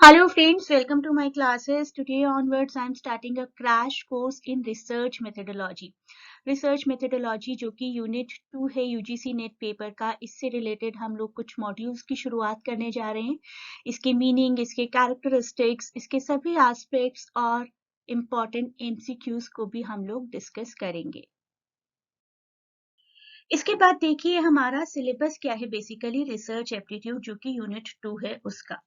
Hello friends, welcome to my classes. Today onwards I am starting a crash course in research methodology. Research methodology जो कि unit 2 है UGC net paper का, इससे related हम लोग कुछ मॉड्यूल्स की शुरुआत करने जा रहे हैं। इसके मीनिंग, इसके कैरेक्टरिस्टिक्स, इसके सभी एस्पेक्ट्स और इम्पोर्टेंट एमसीक्यूज को भी हम लोग डिस्कस करेंगे। इसके बाद देखिए हमारा सिलेबस क्या है, बेसिकली रिसर्च एप्टीट्यूड जो कि यूनिट 2 है उसका।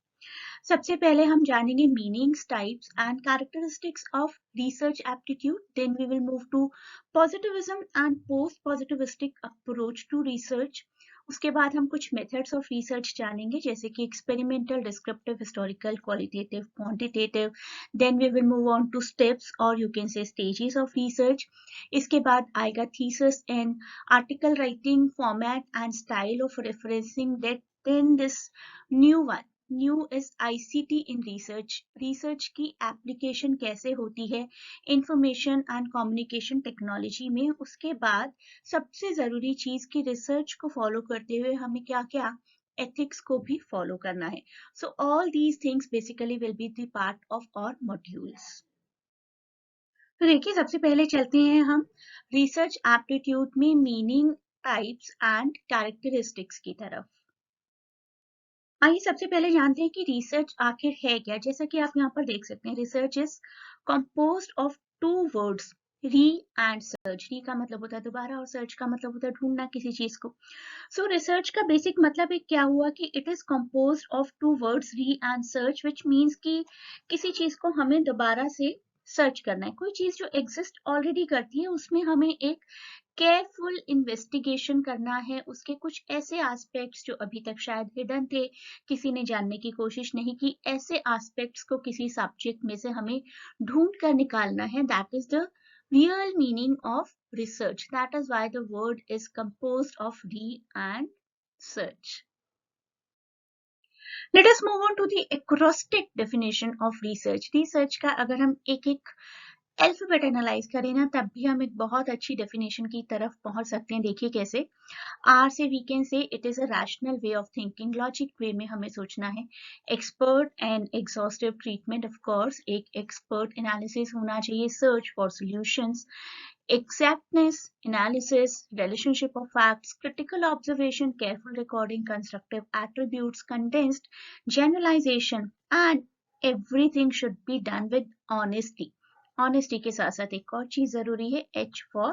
सबसे पहले हम जानेंगे meanings, types and characteristics of research aptitude. Then we will move to positivism and post positivistic approach to research. उसके बाद हम कुछ मेथड्स ऑफ रिसर्च जानेंगे, जैसे कि experimental, descriptive, historical, qualitative, quantitative. Then we will move on to steps और you can say stages of research. इसके बाद आएगा thesis and article writing format and style of referencing that. Then this new is ICT in research. Research की application कैसे होती है information and communication technology में। उसके बाद सबसे जरूरी चीज की रिसर्च को फॉलो करते हुए हमें क्या क्या एथिक्स को भी फॉलो करना है। So all these things basically will be the part of our modules. तो देखिए सबसे पहले चलते हैं हम रिसर्च एप्टीट्यूड में मीनिंग, टाइप्स एंड कैरेक्टरिस्टिक्स की तरफ। आइए सबसे पहले जानते हैं कि रिसर्च आखिर है क्या। जैसा कि आप यहाँ पर देख सकते हैं, research is composed of two words, re and search. Re का मतलब होता है दोबारा और सर्च का मतलब होता है ढूंढना किसी चीज को। सो रिसर्च का बेसिक मतलब एक क्या हुआ कि it is composed of two words, re and search, which means कि किसी चीज को हमें दोबारा से सर्च करना है। कोई चीज जो एग्जिस्ट ऑलरेडी करती है उसमें हमें एक केयरफुल इन्वेस्टिगेशन करना है। उसके कुछ ऐसे एस्पेक्ट्स जो अभी तक शायद हिडन थे, किसी ने जानने की कोशिश नहीं की, ऐसे एस्पेक्ट्स को किसी सब्जेक्ट में से हमें ढूंढ कर निकालना है। That is the real meaning of research. That is why the word is composed of re and search. Let us move on to the acrostic definition of research. Research का अगर हम एक एक अल्फाबेट एनालाइज करें ना, तब भी हम एक बहुत अच्छी डेफिनेशन की तरफ पहुंच सकते हैं। देखिए कैसे। Or say we can say it is a rational way of thinking, logic way में हमें सोचना है। Expert and exhaustive treatment, of course एक एक्सपर्ट एनालिसिस होना चाहिए। Search for solutions, exactness, analysis, relationship of facts, critical observation, careful recording, constructive attributes, condensed generalization, and everything should be done with honesty. Honesty के साथ साथ एक और चीज जरूरी है, H for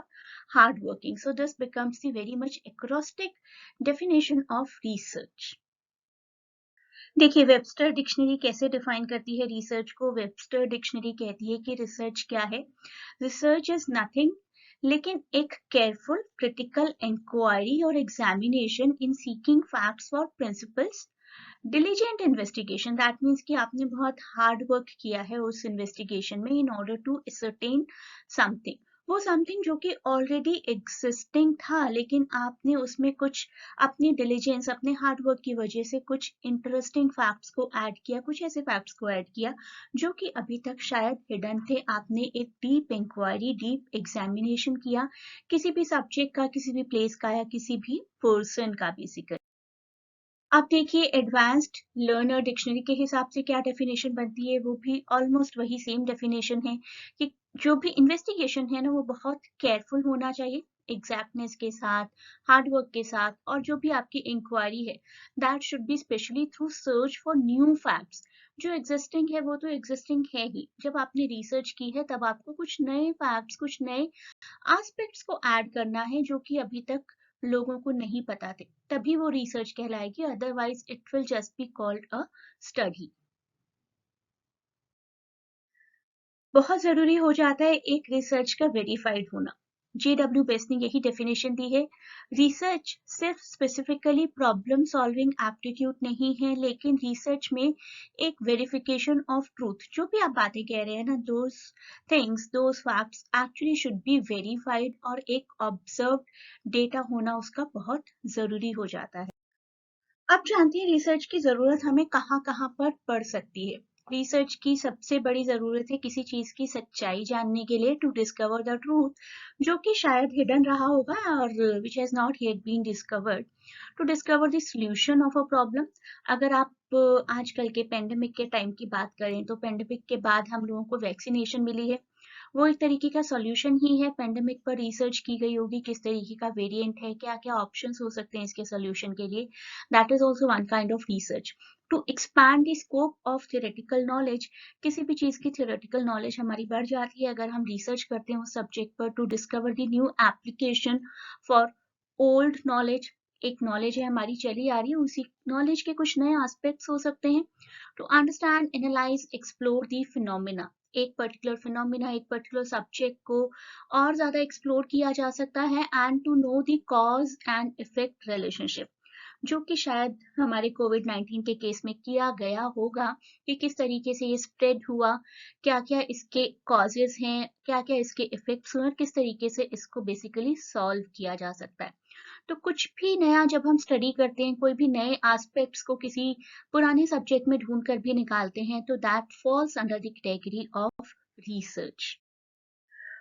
hard working. So this becomes the very much acrostic definition of research. देखिए Webster dictionary कैसे डिफाइन करती है रिसर्च को। वेबस्टर डिक्शनरी कहती है कि रिसर्च क्या है। रिसर्च इज नथिंग लेकिन एक केयरफुल क्रिटिकल इंक्वायरी और examination in seeking facts for principles. Diligent investigation, that means कि आपने बहुत हार्ड वर्क किया है उस इन्वेस्टिगेशन में in order to ascertain something. वो समथिंग जो कि ऑलरेडी एग्जिस्टिंग था, लेकिन आपने उसमें कुछ अपनी डिलीजेंस, अपने हार्ड वर्क की वजह से कुछ इंटरेस्टिंग फैक्ट्स को ऐड किया, कुछ ऐसे फैक्ट्स को ऐड किया जो कि अभी तक शायद हिडन थे। आपने एक डीप इंक्वायरी, डीप एग्जामिनेशन किया किसी भी सब्जेक्ट का, किसी भी प्लेस का या किसी भी पर्सन का बेसिकली। अब देखिए एडवांस्ड लर्नर डिक्शनरी के हिसाब से क्या डेफिनेशन बनती है, वो भी ऑलमोस्ट वही सेम डेफिनेशन है कि जो भी इन्वेस्टिगेशन है ना वो बहुत केयरफुल होना चाहिए, एग्जैक्टनेस के साथ, हार्ड वर्क के साथ, और जो भी आपकी इंक्वायरी है that should be specially through search for new facts. जो एग्जिस्टिंग है वो तो एग्जिस्टिंग है ही, जब आपने रिसर्च की है तब आपको कुछ नए फैक्ट्स, कुछ नए एस्पेक्ट्स को ऐड करना है जो कि अभी तक लोगों को नहीं पता थे, तभी वो रिसर्च कहलाएगी। Otherwise it will just be called a study. बहुत जरूरी हो जाता है एक रिसर्च का वेरीफाइड होना। जेडब्ल्यू बेस ने यही डेफिनेशन दी है। रिसर्च सिर्फ स्पेसिफिकली प्रॉब्लम सॉल्विंग एप्टीट्यूड नहीं है, लेकिन रिसर्च में एक वेरिफिकेशन ऑफ ट्रूथ, जो भी आप बातें कह रहे हैं ना, those things, those facts actually should be verified, और एक ऑब्जर्व्ड डेटा होना उसका बहुत जरूरी हो जाता है। अब जानते हैं रिसर्च की जरूरत हमें कहाँ कहाँ पर पड़ सकती है। रिसर्च की सबसे बड़ी ज़रूरत है किसी चीज़ की सच्चाई जानने के लिए, टू डिस्कवर द ट्रूथ, जो कि शायद हिडन रहा होगा और which has not yet been discovered, to discover the solution of a problem. अगर आप आजकल के पेंडेमिक के टाइम की बात करें तो पेंडेमिक के बाद हम लोगों को वैक्सीनेशन मिली है, वो एक तरीके का सॉल्यूशन ही है। पेंडेमिक पर रिसर्च की गई होगी, किस तरीके का वेरिएंट है, क्या क्या ऑप्शंस हो सकते हैं इसके सॉल्यूशन के लिए, that is also one kind of research. To expand the scope of theoretical knowledge, किसी भी चीज़ की थियोरेटिकल नॉलेज हमारी बढ़ जाती है अगर हम रिसर्च करते हैं उस सब्जेक्ट पर, to discover the new application for old knowledge. एक नॉलेज है हमारी चली आ रही है, उसी नॉलेज के कुछ नए एस्पेक्ट्स हो सकते हैं। To understand, analyse, explore the phenomena, एक पर्टिकुलर फिनोमिना, एक पर्टिकुलर सब्जेक्ट को और ज्यादा एक्सप्लोर किया जा सकता है। And to know the cause and effect relationship, जो कि शायद हमारे कोविड-19 के केस में किया गया होगा कि किस तरीके से ये स्प्रेड हुआ, क्या क्या इसके कॉजेज हैं, क्या क्या इसके इफेक्ट्स हुए और किस तरीके से इसको बेसिकली सॉल्व किया जा सकता है। तो कुछ भी नया जब हम स्टडी करते हैं, कोई भी नए एस्पेक्ट्स को किसी पुराने सब्जेक्ट में ढूंढ कर भी निकालते हैं, तो that falls under the category of research.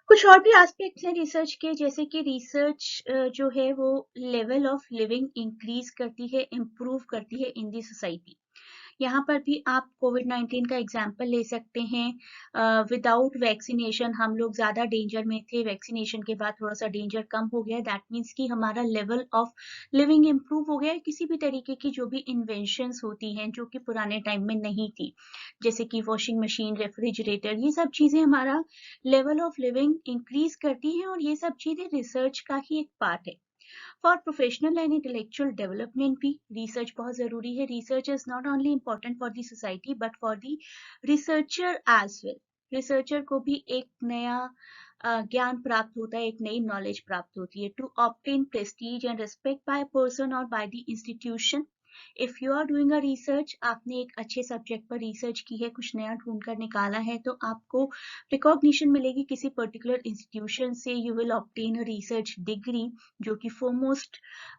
कुछ और भी एस्पेक्ट्स हैं रिसर्च के, जैसे कि रिसर्च जो है वो लेवल ऑफ लिविंग इंक्रीज करती है, इम्प्रूव करती है इन दी सोसाइटी। यहाँ पर भी आप कोविड-19 का एग्जाम्पल ले सकते हैं। विदाउट वैक्सीनेशन हम लोग ज़्यादा डेंजर में थे, वैक्सीनेशन के बाद थोड़ा सा डेंजर कम हो गया, दैट मीन्स कि हमारा लेवल ऑफ लिविंग इम्प्रूव हो गया है। किसी भी तरीके की जो भी इन्वेंशंस होती हैं जो कि पुराने टाइम में नहीं थी, जैसे कि वॉशिंग मशीन, रेफ्रिजरेटर, ये सब चीज़ें हमारा लेवल ऑफ लिविंग इंक्रीज करती हैं और ये सब चीज़ें रिसर्च का ही एक पार्ट है। For professional and intellectual development भी रिसर्च बहुत जरूरी है। Research is not only important for the society but for the researcher as well. Researcher को भी एक नया ज्ञान प्राप्त होता है, एक नई नॉलेज प्राप्त होती है। To obtain prestige and respect by person और by the institution. If you are doing a research, आपने एक अच्छे सब्जेक्ट पर रिसर्च की है, कुछ नया ढूंढ कर निकाला है, तो आपको रिकॉग्निशन मिलेगी किसी पर्टिकुलर इंस्टीट्यूशन से। You will obtain a research degree, जो कि फोरमोस्ट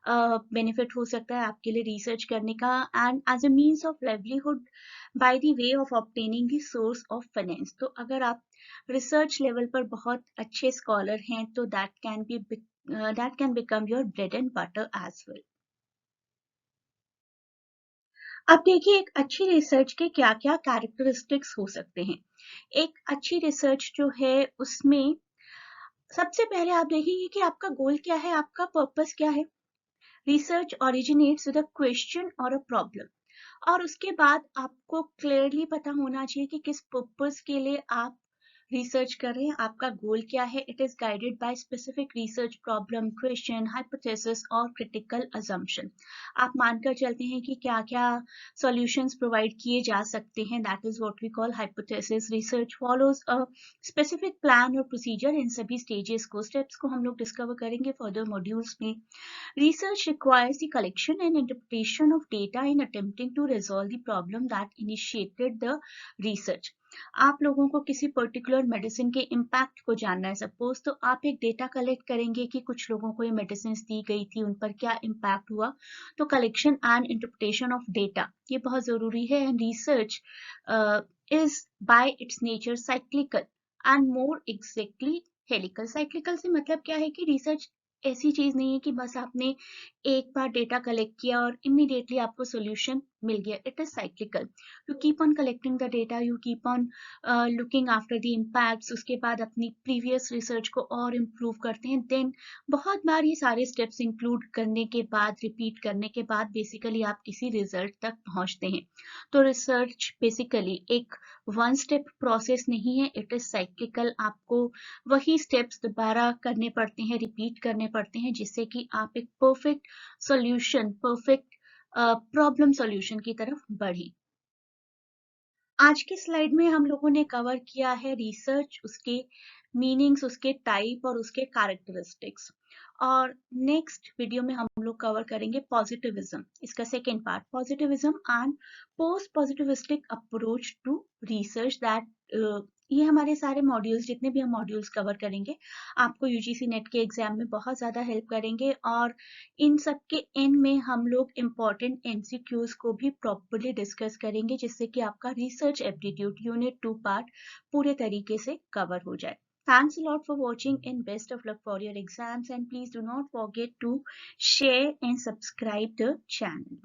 बेनिफिट हो सकता है आपके लिए रिसर्च करने का, and as a means of livelihood by the way of obtaining the source of finance. तो अगर आप रिसर्च लेवल पर बहुत अच्छे स्कॉलर हैं तो that can become your bread and butter as well. अब देखिए एक अच्छी रिसर्च के क्या क्या कैरेक्टरिस्टिक्स हो सकते हैं। एक अच्छी रिसर्च जो है उसमें सबसे पहले आप देखेंगे कि आपका गोल क्या है, आपका पर्पस क्या है। Research originates with a question और अ प्रॉब्लम, और उसके बाद आपको क्लियरली पता होना चाहिए कि किस पर्पस के लिए आप रिसर्च कर रहे हैं, आपका गोल क्या है। It is guided by specific research problem, question, hypothesis और क्रिटिकल अजम्पशन। आप मानकर चलते हैं कि क्या क्या सॉल्यूशंस प्रोवाइड किए जा सकते हैं, that is what we call hypothesis. Research follows a specific plan और प्रोसीजर। इन सभी स्टेजेस को, स्टेप्स को हम लोग डिस्कवर करेंगे फर्दर मॉड्यूल्स में। Research requires the collection and interpretation of data in attempting to resolve the problem that initiated the research. आप लोगों को किसी पर्टिकुलर मेडिसिन के इम्पैक्ट को जानना है सपोज, तो आप एक डेटा कलेक्ट करेंगे कि कुछ लोगों को ये मेडिसिन दी गई थी, उन पर क्या इम्पैक्ट हुआ। तो collection and interpretation of data ये बहुत जरूरी है। And research is by it's nature cyclical and more exactly helical. Cyclical से मतलब क्या है कि रिसर्च ऐसी चीज नहीं है कि बस आपने एक बार डेटा कलेक्ट किया और इमीडिएटली आपको सॉल्यूशन मिल गया। It is cyclical. You keep on collecting the data, you keep on looking after the impacts, उसके बाद अपनी प्रीवियस रिसर्च को और इम्प्रूव करते हैं। देन बहुत बार ये सारे स्टेप्स इंक्लूड करने के बाद, रिपीट करने के बाद बेसिकली आप किसी रिजल्ट तक पहुंचते हैं। तो रिसर्च बेसिकली एक वन स्टेप प्रोसेस नहीं है, इट इज साइक्लिकल। आपको वही स्टेप्स दोबारा करने पड़ते हैं, रिपीट करने पड़ते हैं, जिससे कि आप एक perfect solution, perfect problem solution की तरफ बढ़े। आज की स्लाइड में हम लोगों ने कवर किया है रिसर्च, उसके मीनिंग्स, उसके टाइप और उसके कैरेक्टरिस्टिक्स। और नेक्स्ट वीडियो में हम लोग कवर करेंगे पॉजिटिविज्म, इसका second part, positivism and post positivistic approach to research that ये हमारे सारे मॉड्यूल्स, जितने भी हम मॉड्यूल्स कवर करेंगे, आपको यूजीसी नेट के एग्जाम में बहुत ज़्यादा हेल्प करेंगे, और इन सब के एंड में हम लोग इम्पॉर्टेंट एमसीक्यूज को भी प्रॉपरली डिस्कस करेंगे, जिससे कि आपका रिसर्च एप्टीट्यूड यूनिट 2 पार्ट पूरे तरीके से कवर हो जाए। Thanks a lot for watching and best of luck for your exams, and please do not forget to share and subscribe the channel.